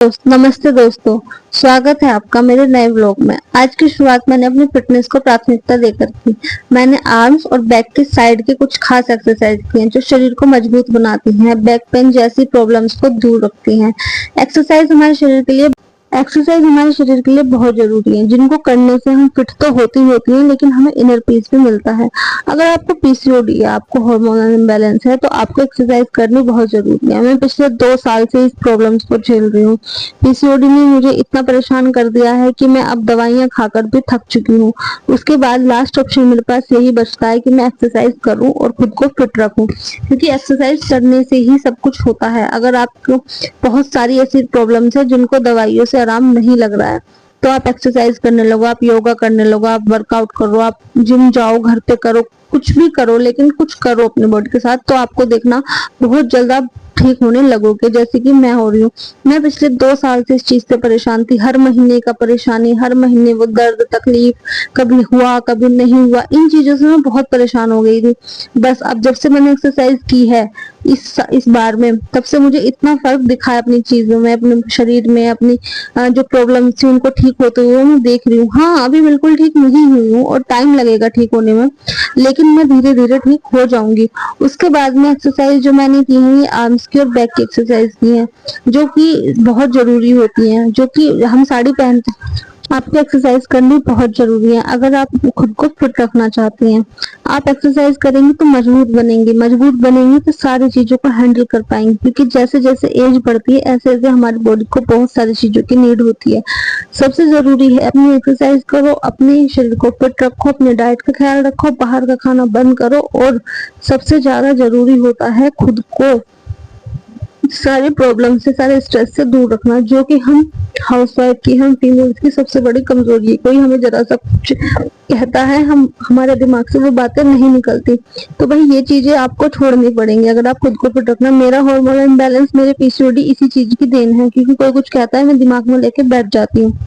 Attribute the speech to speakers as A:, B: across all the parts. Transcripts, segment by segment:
A: नमस्ते दोस्तों। स्वागत है आपका मेरे नए व्लॉग में। आज की शुरुआत मैंने अपनी फिटनेस को प्राथमिकता देकर की। मैंने आर्म्स और बैक की साइड के कुछ खास एक्सरसाइज किए हैं जो शरीर को मजबूत बनाती हैं, बैक पेन जैसी प्रॉब्लम्स को दूर रखती हैं। एक्सरसाइज हमारे शरीर के लिए बहुत जरूरी है, जिनको करने से हम फिट तो होती हैं, लेकिन हमें इनर पीस भी मिलता है। अगर आपको पीसीओडी या आपको हार्मोनल इम्बैलेंस है तो आपको एक्सरसाइज करनी बहुत जरूरी है। मैं पिछले 2 साल से इस प्रॉब्लम्स को झेल रही हूँ। पीसीओडी ने मुझे इतना परेशान कर दिया है कि मैं अब दवाइयाँ खाकर भी थक चुकी हूँ। उसके बाद लास्ट ऑप्शन मेरे पास यही बचता है कि मैं एक्सरसाइज करूँ और खुद को फिट रखूँ, क्योंकि एक्सरसाइज करने से ही सब कुछ होता है। अगर आपको बहुत सारी ऐसी प्रॉब्लम्स है जिनको दवाइयों से आराम नहीं लग रहा है, तो आप एक्सरसाइज करने लगो, आप योगा करने लगो, आप वर्कआउट करो, आप जिम जाओ, घर पे करो, कुछ भी करो, लेकिन कुछ करो अपने बॉडी के साथ, तो आपको देखना बहुत जल्द आप ठीक होने लगोगे, जैसे कि मैं हो रही हूँ। मैं पिछले 2 साल से इस चीज से परेशान थी। हर महीने का परेशानी, हर महीने वो दर्द तकलीफ, कभी हुआ कभी नहीं हुआ, इन चीजों से मैं बहुत परेशान हो गई थी। बस अब जब से मैंने एक्सरसाइज की है इस बार में, तब से मुझे इतना फर्क दिखा है अपनी चीजों में, अपने शरीर में, अपनी जो प्रॉब्लम थी उनको ठीक होते हुए मैं देख रही हूँ। हाँ, अभी बिल्कुल ठीक नहीं हुई हूँ और टाइम लगेगा ठीक होने में, लेकिन मैं धीरे धीरे ठीक हो जाऊंगी। उसके बाद में एक्सरसाइज जो मैंने की है, आर्म्स की और बैक की एक्सरसाइज की है, जो कि बहुत जरूरी होती है, जो कि हम साड़ी पहनते। आपको एक्सरसाइज करनी बहुत जरूरी है अगर आप खुद को फिट रखना चाहते हैं। आप एक्सरसाइज करेंगे तो मजबूत बनेंगे तो सारी चीजों को हैंडल कर पाएंगे, क्योंकि जैसे जैसे एज बढ़ती है ऐसे ऐसे हमारी बॉडी को बहुत सारी चीजों की नीड होती है। सबसे जरूरी है अपनी एक्सरसाइज करो, अपने शरीर को फिट रखो, अपने डाइट का ख्याल रखो, बाहर का खाना बंद करो, और सबसे ज्यादा जरूरी होता है खुद को सारे प्रॉब्लम से, सारे स्ट्रेस से दूर रखना, जो कि हम हाउसवाइफ की, हम फीमेल्स की सबसे बड़ी कमजोरी है। कोई हमें जरा सा कुछ कहता है, हम हमारे दिमाग से वो बातें नहीं निकलती। तो भाई ये चीजें आपको छोड़नी पड़ेंगी अगर आप खुद को फिट रखना। मेरा हार्मोनल इम्बैलेंस, मेरे पीसीओडी इसी चीज की देन है, क्योंकि कोई कुछ कहता है मैं दिमाग में लेके बैठ जाती हूँ।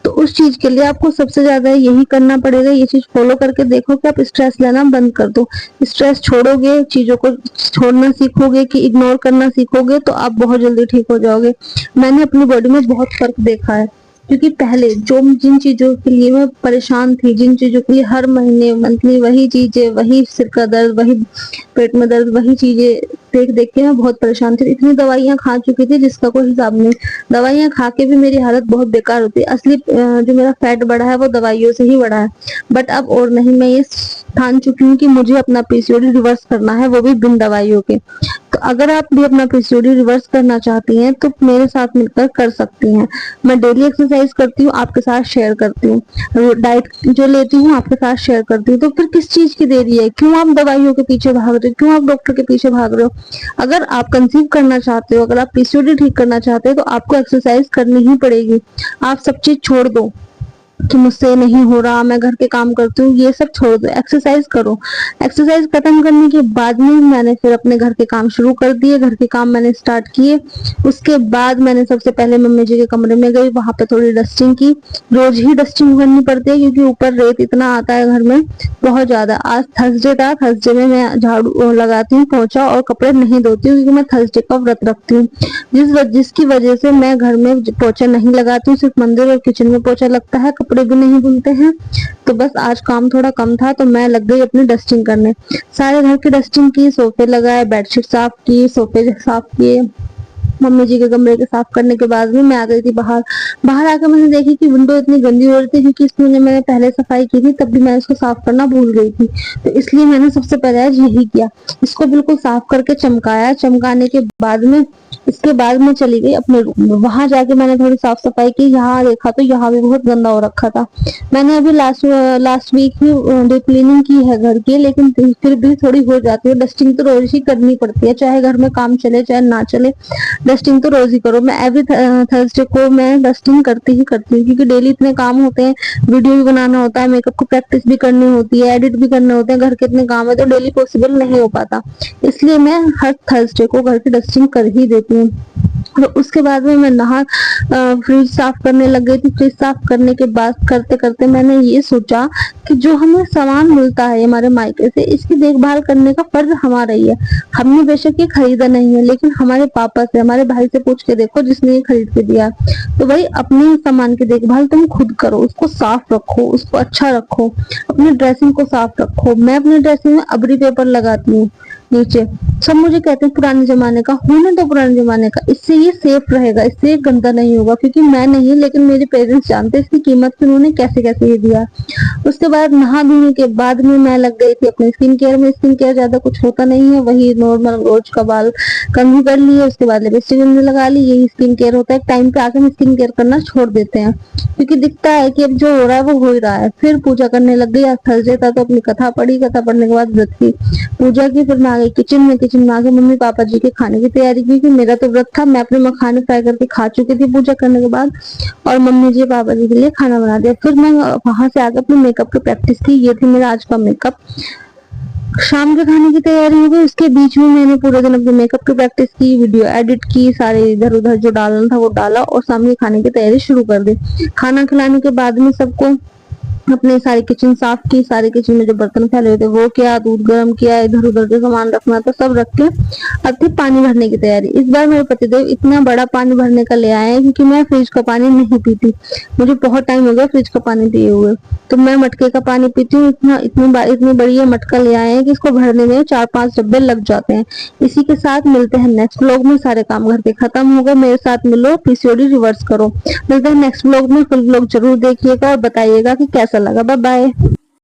A: तो उस चीज के लिए आपको सबसे ज्यादा यही करना पड़ेगा, ये चीज फॉलो करके देखो कि आप स्ट्रेस लेना बंद कर दो। स्ट्रेस छोड़ोगे, चीजों को छोड़ना सीखोगे, कि इग्नोर करना सीखोगे, तो आप बहुत जल्दी ठीक हो जाओगे। मैंने अपनी बॉडी में बहुत फर्क देखा है, क्योंकि पहले जो जिन चीजों के लिए मैं परेशान थी, जिन चीजों के लिए हर महीने मंथली वही चीजें, वही सिर का दर्द, वही पेट में दर्द, वही चीजें देख देख के मैं बहुत परेशान थी। इतनी दवाइयां खा चुकी थी जिसका कोई हिसाब नहीं। दवाइयां खा के भी मेरी हालत बहुत बेकार होती है। असली जो मेरा फैट बढ़ा है वो दवाइयों से ही बढ़ा है। बट अब और नहीं, मैं ये ठान चुकी हूँ कि मुझे अपना पीसीओडी रिवर्स करना है, वो भी बिन दवाइयों के। तो अगर आप भी अपना पीसीओडी रिवर्स करना चाहती हैं तो मेरे साथ मिलकर कर सकती हैं। मैं डेली एक्सरसाइज करती हूँ, आपके साथ शेयर करती हूँ, डाइट जो लेती हूँ आपके साथ शेयर करती हूँ। तो फिर किस चीज की देरी है? क्यों आप दवाइयों के पीछे भाग रहे हो? क्यों आप डॉक्टर के पीछे भाग रहे हो? अगर आप कंसीव करना चाहते हो, अगर आप पीसीओडी ठीक करना चाहते हो, तो आपको एक्सरसाइज करनी ही पड़ेगी। आप सब चीज छोड़ दो कि मुझसे नहीं हो रहा, मैं घर के काम करती हूँ, ये सब छोड़ दो, एक्सरसाइज करो। एक्सरसाइज खत्म करने के बाद में मैंने फिर अपने घर के काम शुरू कर दिए, घर के काम मैंने स्टार्ट किए। उसके बाद मैंने सबसे पहले मम्मी जी के कमरे में गई, वहां पे थोड़ी डस्टिंग की। रोज ही डस्टिंग करनी पड़ती है क्योंकि ऊपर रेत इतना आता है घर में, बहुत ज्यादा। आज थर्सडे था, थर्सडे में मैं झाड़ू लगाती हूँ, पोंछा और कपड़े नहीं धोती हूँ, क्योंकि मैं थर्सडे का व्रत रखती हूँ, जिसकी वजह से मैं घर में पोछा नहीं लगाती हूँ। सिर्फ मंदिर और किचन में पोछा लगता है, कपड़े भी नहीं धुलते हैं। तो बस आज काम थोड़ा कम था तो मैं लग गई अपनी डस्टिंग करने। सारे घर की डस्टिंग की, सोफे लगाए, बेडशीट साफ की, सोफे साफ किए। मम्मी जी के कमरे के साफ करने के बाद में मैं आ गई थी बाहर। बाहर आकर मैंने देखी कि विंडो इतनी गंदी हो रही थी, क्योंकि इसमें मैंने पहले सफाई की थी, तब भी मैं इसको साफ करना भूल गई थी। तो इसलिए मैंने सबसे पहले आज यही किया, इसको बिल्कुल साफ करके चमकाया। चमकाने के बाद में इसके बाद मैं चली गई अपने रूम में। वहां जाके मैंने थोड़ी साफ सफाई की। यहाँ देखा तो यहाँ भी बहुत गंदा हो रखा था। मैंने अभी लास्ट वीक ही डीप क्लीनिंग की है घर की, लेकिन फिर भी थोड़ी हो जाती है। डस्टिंग तो रोज ही करनी पड़ती है, चाहे घर में काम चले चाहे ना चले, डस्टिंग तो रोज ही करो। मैं एवरी थर्सडे को मैं डस्टिंग करती ही करती हूँ, क्योंकि डेली इतने काम होते हैं, वीडियो भी बनाना होता है, मेकअप को प्रैक्टिस भी करनी होती है, एडिट भी करने होते हैं, घर के इतने काम है तो डेली पॉसिबल नहीं हो पाता। इसलिए मैं हर थर्सडे को घर की डस्टिंग कर ही देती हूँ। और उसके बाद में मैं फ्रिज साफ करने लग गई थी। फ्रिज साफ करने के बाद करते करते मैंने ये सोचा कि जो हमें सामान मिलता है हमारे मायके से, इसकी देखभाल करने का फर्ज हमारा ही है। हमने बेशक ये खरीदा नहीं है, लेकिन हमारे पापा से, हमारे भाई से पूछ के देखो जिसने ये खरीद के दिया। तो भाई अपने सामान की देखभाल तुम खुद करो, उसको साफ रखो, उसको अच्छा रखो, अपनी ड्रेसिंग को साफ रखो। मैं अपनी ड्रेसिंग में अबरी पेपर लगाती हूँ नीचे। सब मुझे कहते हैं पुराने जमाने का, होने दो पुराने जमाने का, इससे ये सेफ रहेगा, इससे ये गंदा नहीं होगा। क्योंकि मैं नहीं, लेकिन मेरे पेरेंट्स जानते हैं इसकी कीमत कि उन्होंने कैसे कैसे ये दिया। उसके बाद नहा धोने के बाद में मैं लग गई थी अपने स्किन केयर में। स्किन केयर ज्यादा कुछ होता नहीं है, वही नॉर्मल रोज का बाल कंघी कर लिए, उसके बाद लिपस्टिक लगा ली, यही स्किन केयर होता है। टाइम पे आके हम स्किन केयर करना छोड़ देते हैं क्योंकि दिखता है कि अब जो हो रहा है वो हो ही रहा है। फिर पूजा करने लग गई। आज थर्सडे था तो अपनी कथा पढ़ी, कथा पढ़ने के बाद व्रत की पूजा की। फिर मैं आ गई किचन में। किचन में आके मम्मी पापा जी के खाने की तैयारी की, क्योंकि मेरा तो व्रत था। मैं अपने मखाने फ्राई करके खा चुकी थी पूजा करने के बाद, और मम्मी जी पापा जी के लिए खाना बना दिया। फिर मैं वहां से आके अपने मेकअप की प्रैक्टिस की। ये थी मेरा आज का मेकअप। शाम के खाने की तैयारी हो गई। उसके बीच में मैंने पूरे दिन अपने मेकअप की प्रैक्टिस की, वीडियो एडिट की, सारे इधर उधर जो डालना था वो डाला, और शाम के खाने की तैयारी शुरू कर दी। खाना खिलाने के बाद में सबको अपने सारी किचन साफ की, सारे किचन में जो बर्तन फैले हुए थे वो किया, दूध गर्म किया, इधर उधर जो सामान रखना था सब रख के अब थी पानी भरने की तैयारी। इस बार मेरे पतिदेव इतना बड़ा पानी भरने का ले आए हैं, क्योंकि मैं फ्रिज का पानी नहीं पीती। मुझे बहुत टाइम हो गया फ्रिज का पानी पिए हुए, तो मैं मटके का पानी पीती हूँ। इतनी बड़ी ये मटका ले आए हैं कि इसको भरने में 4-5 डब्बे लग जाते हैं। इसी के साथ मिलते हैं नेक्स्ट व्लॉग में। सारे काम घर के खत्म हो गए, मेरे साथ मिलो, पीसीओडी रिवर्स करो। मिलते हैं नेक्स्ट व्लॉग में। फुल व्लॉग जरूर देखिएगा और बताइएगा कि कैसा लगा। Bye bye.